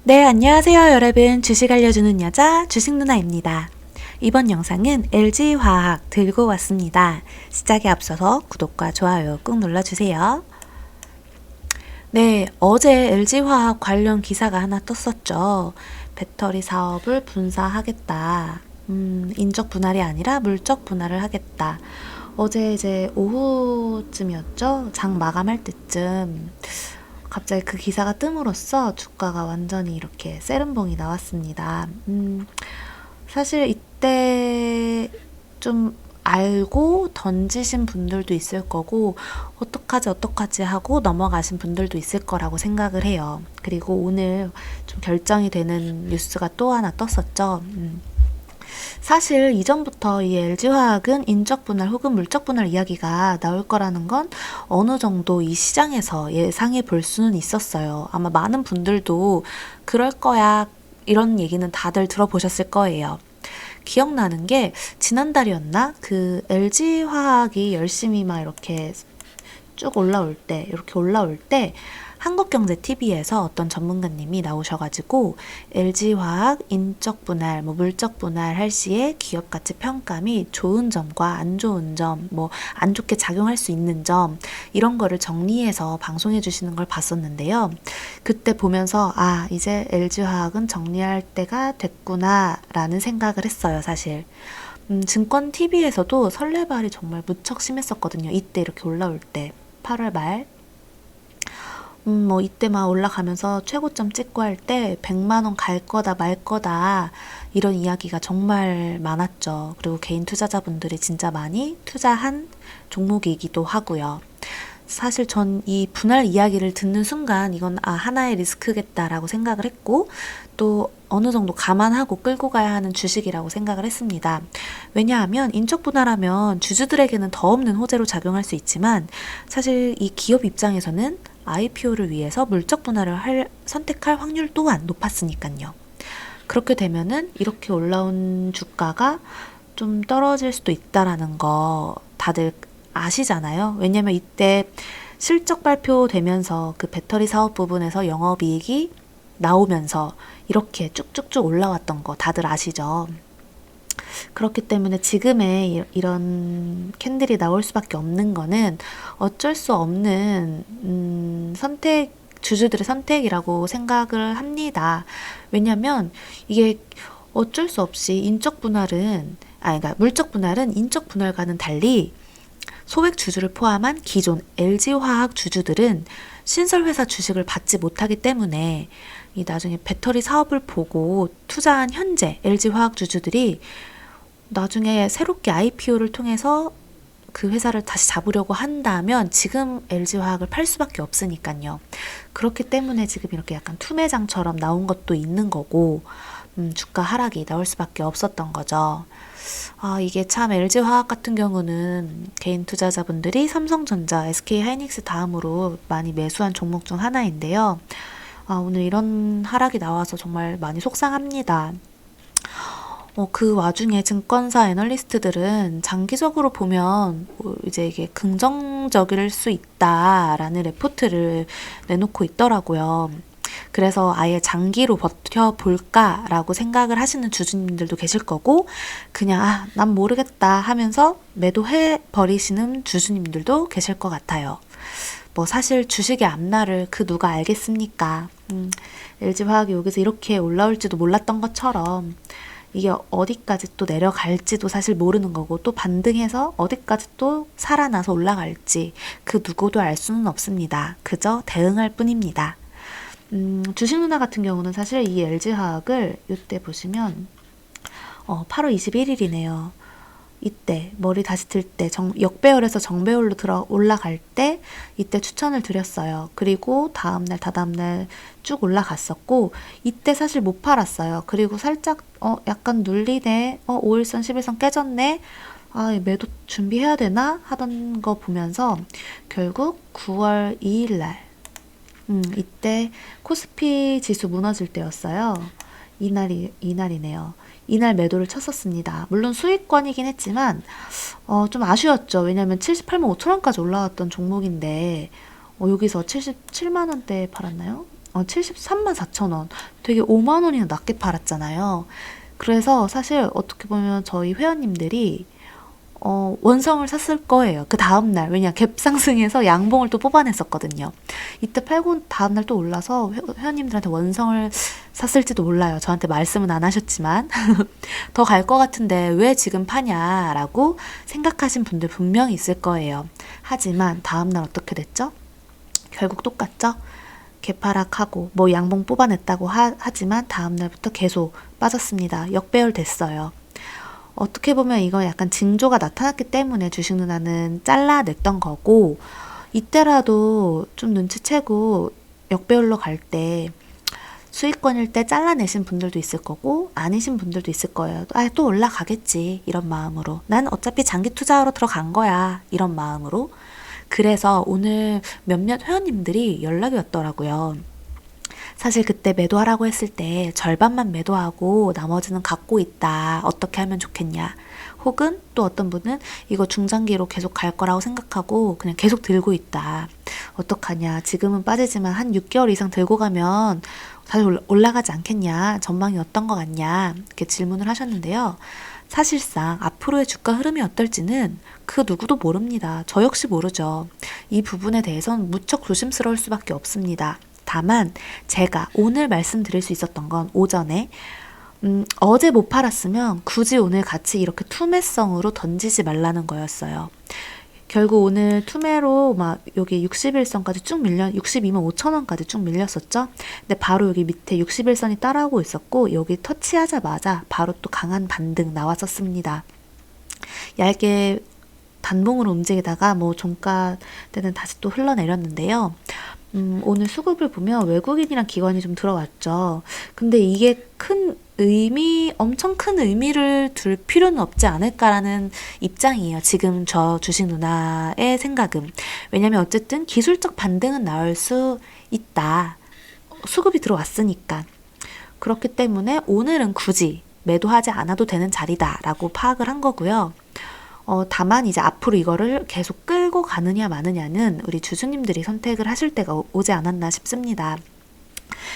네, 안녕하세요, 여러분. 주식 알려주는 여자 주식 누나입니다. 이번 영상은 LG화학 들고 왔습니다. 시작에 앞서서 구독과 좋아요 꾹 눌러주세요. 네, 어제 LG화학 관련 기사가 하나 떴었죠. 배터리 사업을 분사하겠다. 인적 분할이 아니라 물적 분할을 하겠다. 어제 이제 오후쯤이었죠? 장 마감할 때쯤 갑자기 그 기사가 뜸으로써 주가가 완전히 이렇게 세른봉이 나왔습니다. 사실 이때 좀 알고 던지신 분들도 있을 거고 어떡하지 하고 넘어가신 분들도 있을 거라고 생각을 해요. 그리고 오늘 좀 결정이 되는 뉴스가 또 하나 떴었죠. 사실 이전부터 이 LG화학은 인적 분할 혹은 물적 분할 이야기가 나올 거라는 건 어느 정도 이 시장에서 예상해 볼 수는 있었어요. 아마 많은 분들도 그럴 거야 이런 얘기는 다들 들어보셨을 거예요. 기억나는 게 지난달이었나? 그 LG화학이 열심히 막 이렇게 쭉 이렇게 올라올 때 한국경제TV에서 어떤 전문가님이 나오셔가지고 LG화학 인적 분할, 물적 분할 할 시에 기업 가치 평가 및 좋은 점과 안 좋은 점, 안 좋게 작용할 수 있는 점 이런 거를 정리해서 방송해 주시는 걸 봤었는데요. 그때 보면서 이제 LG화학은 정리할 때가 됐구나 라는 생각을 했어요, 사실. 증권 TV에서도 설레발이 정말 무척 심했었거든요. 이때 이렇게 올라올 때 8월 말 이때 막 올라가면서 최고점 찍고 할 때 100만 원 갈 거다 말 거다 이런 이야기가 정말 많았죠. 그리고 개인 투자자분들이 진짜 많이 투자한 종목이기도 하고요. 사실 전 이 분할 이야기를 듣는 순간 이건 하나의 리스크겠다라고 생각을 했고 또 어느 정도 감안하고 끌고 가야 하는 주식이라고 생각을 했습니다. 왜냐하면 인적 분할하면 주주들에게는 더 없는 호재로 작용할 수 있지만 사실 이 기업 입장에서는 IPO를 위해서 물적 분할을 선택할 확률 또한 높았으니까요. 그렇게 되면은 이렇게 올라온 주가가 좀 떨어질 수도 있다라는 거 다들 아시잖아요. 왜냐면 이때 실적 발표되면서 그 배터리 사업 부분에서 영업이익이 나오면서 이렇게 쭉쭉쭉 올라왔던 거 다들 아시죠? 그렇기 때문에 지금의 이런 캔들이 나올 수밖에 없는 거는 어쩔 수 없는 주주들의 선택이라고 생각을 합니다. 왜냐면 이게 어쩔 수 없이 그러니까 물적 분할은 인적 분할과는 달리 소액 주주를 포함한 기존 LG화학 주주들은 신설회사 주식을 받지 못하기 때문에 이 나중에 배터리 사업을 보고 투자한 현재 LG화학 주주들이 나중에 새롭게 IPO를 통해서 그 회사를 다시 잡으려고 한다면 지금 LG화학을 팔 수밖에 없으니까요. 그렇기 때문에 지금 이렇게 약간 투매장처럼 나온 것도 있는 거고 주가 하락이 나올 수밖에 없었던 거죠. 이게 참 LG화학 같은 경우는 개인 투자자분들이 삼성전자, SK하이닉스 다음으로 많이 매수한 종목 중 하나인데요. 오늘 이런 하락이 나와서 정말 많이 속상합니다. 그 와중에 증권사 애널리스트들은 장기적으로 보면 이제 이게 긍정적일 수 있다라는 레포트를 내놓고 있더라고요. 그래서 아예 장기로 버텨볼까라고 생각을 하시는 주주님들도 계실 거고 그냥 난 모르겠다 하면서 매도해 버리시는 주주님들도 계실 것 같아요. 사실 주식의 앞날을 누가 알겠습니까? LG화학이 여기서 이렇게 올라올지도 몰랐던 것처럼 이게 어디까지 또 내려갈지도 사실 모르는 거고 또 반등해서 어디까지 또 살아나서 올라갈지 그 누구도 알 수는 없습니다. 그저 대응할 뿐입니다. 주식 누나 같은 경우는 사실 이 LG화학을 이때 보시면 8월 21일이네요. 이때 머리 다시 들 때 역배열에서 정배열로 올라갈 때 이때 추천을 드렸어요. 그리고 다음날 다다음날 쭉 올라갔었고 이때 사실 못 팔았어요. 그리고 살짝 약간 눌리네. 5일선 11선 깨졌네. 매도 준비해야 되나 하던 거 보면서 결국 9월 2일날 이때 코스피 지수 무너질 때였어요. 이날이네요. 이날 매도를 쳤었습니다. 물론 수익권이긴 했지만 좀 아쉬웠죠. 왜냐면 78만 5천 원까지 올라왔던 종목인데 여기서 77만 원대에 팔았나요? 73만 4천 원. 되게 5만 원이나 낮게 팔았잖아요. 그래서 사실 어떻게 보면 저희 회원님들이 원성을 샀을 거예요. 그 다음날. 왜냐, 갭 상승해서 양봉을 또 뽑아냈었거든요. 이때 팔고 다음날 또 올라서 회원님들한테 원성을 샀을지도 몰라요. 저한테 말씀은 안 하셨지만. 더 갈 것 같은데 왜 지금 파냐라고 생각하신 분들 분명히 있을 거예요. 하지만 다음날 어떻게 됐죠? 결국 똑같죠? 개파락하고 뭐 양봉 뽑아냈다고 하지만 다음날부터 계속 빠졌습니다. 역배열 됐어요. 어떻게 보면 이건 약간 징조가 나타났기 때문에 주식 누나는 잘라냈던 거고, 이때라도 좀 눈치채고 역배열로 갈 때 수익권일 때 잘라내신 분들도 있을 거고 아니신 분들도 있을 거예요. 또 올라가겠지 이런 마음으로, 난 어차피 장기 투자하러 들어간 거야 이런 마음으로. 그래서 오늘 몇몇 회원님들이 연락이 왔더라고요. 사실 그때 매도하라고 했을 때 절반만 매도하고 나머지는 갖고 있다. 어떻게 하면 좋겠냐. 혹은 또 어떤 분은 이거 중장기로 계속 갈 거라고 생각하고 그냥 계속 들고 있다. 어떡하냐. 지금은 빠지지만 한 6개월 이상 들고 가면 다시 올라가지 않겠냐. 전망이 어떤 것 같냐. 이렇게 질문을 하셨는데요. 사실상 앞으로의 주가 흐름이 어떨지는 그 누구도 모릅니다. 저 역시 모르죠. 이 부분에 대해서는 무척 조심스러울 수밖에 없습니다. 다만 제가 오늘 말씀드릴 수 있었던 건 오전에 어제 못 팔았으면 굳이 오늘 같이 이렇게 투매성으로 던지지 말라는 거였어요. 결국 오늘 투매로 막 여기 61선까지 쭉 62만 5천 원까지 쭉 밀렸었죠. 근데 바로 여기 밑에 61선이 따라오고 있었고 여기 터치하자마자 바로 또 강한 반등 나왔었습니다. 얇게 단봉으로 움직이다가 뭐 종가 때는 다시 또 흘러내렸는데요. 오늘 수급을 보면 외국인이랑 기관이 좀 들어왔죠. 근데 이게 엄청 큰 의미를 둘 필요는 없지 않을까라는 입장이에요. 지금 저 주식 누나의 생각은. 왜냐면 어쨌든 기술적 반등은 나올 수 있다. 수급이 들어왔으니까. 그렇기 때문에 오늘은 굳이 매도하지 않아도 되는 자리다라고 파악을 한 거고요. 다만 이제 앞으로 이거를 계속 끌고 가느냐 마느냐는 우리 주주님들이 선택을 하실 때가 오지 않았나 싶습니다.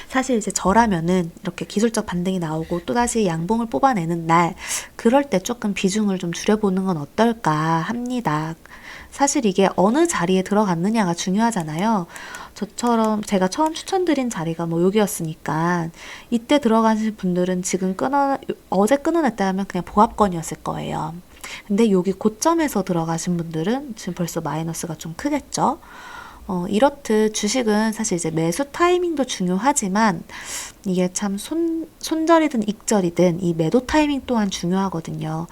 사실 이제 저라면은 이렇게 기술적 반등이 나오고 또다시 양봉을 뽑아내는 날, 그럴 때 조금 비중을 좀 줄여보는 건 어떨까 합니다. 사실 이게 어느 자리에 들어갔느냐가 중요하잖아요. 저처럼 제가 처음 추천드린 자리가 뭐 여기였으니까 이때 들어가신 분들은 지금 어제 끊어냈다 하면 그냥 보합권이었을 거예요. 근데 여기 고점에서 들어가신 분들은 지금 벌써 마이너스가 좀 크겠죠. 이렇듯 주식은 사실 이제 매수 타이밍도 중요하지만 이게 참 손절이든 익절이든 이 매도 타이밍 또한 중요하거든요.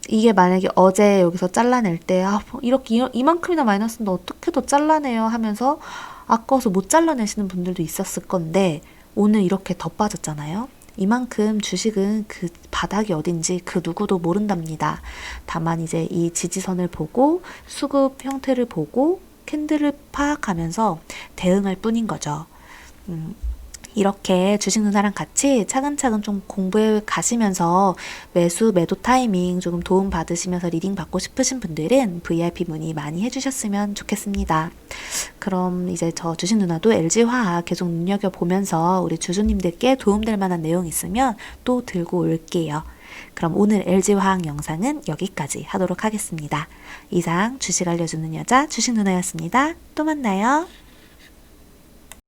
이게 만약에 어제 여기서 잘라낼 때 이렇게 이만큼이나 마이너스인데 어떻게 더 잘라내요 하면서 아까워서 못 잘라내시는 분들도 있었을 건데 오늘 이렇게 더 빠졌잖아요. 이만큼 주식은 그 바닥이 어딘지 그 누구도 모른답니다. 다만 이제 이 지지선을 보고 수급 형태를 보고 캔들을 파악하면서 대응할 뿐인 거죠. 이렇게 주식 누나랑 같이 차근차근 좀 공부해 가시면서 매도 타이밍 조금 도움 받으시면서 리딩 받고 싶으신 분들은 VIP 문의 많이 해주셨으면 좋겠습니다. 그럼 이제 저 주식 누나도 LG화학 계속 눈여겨보면서 우리 주주님들께 도움될 만한 내용 있으면 또 들고 올게요. 그럼 오늘 LG화학 영상은 여기까지 하도록 하겠습니다. 이상 주식 알려주는 여자 주식 누나였습니다. 또 만나요.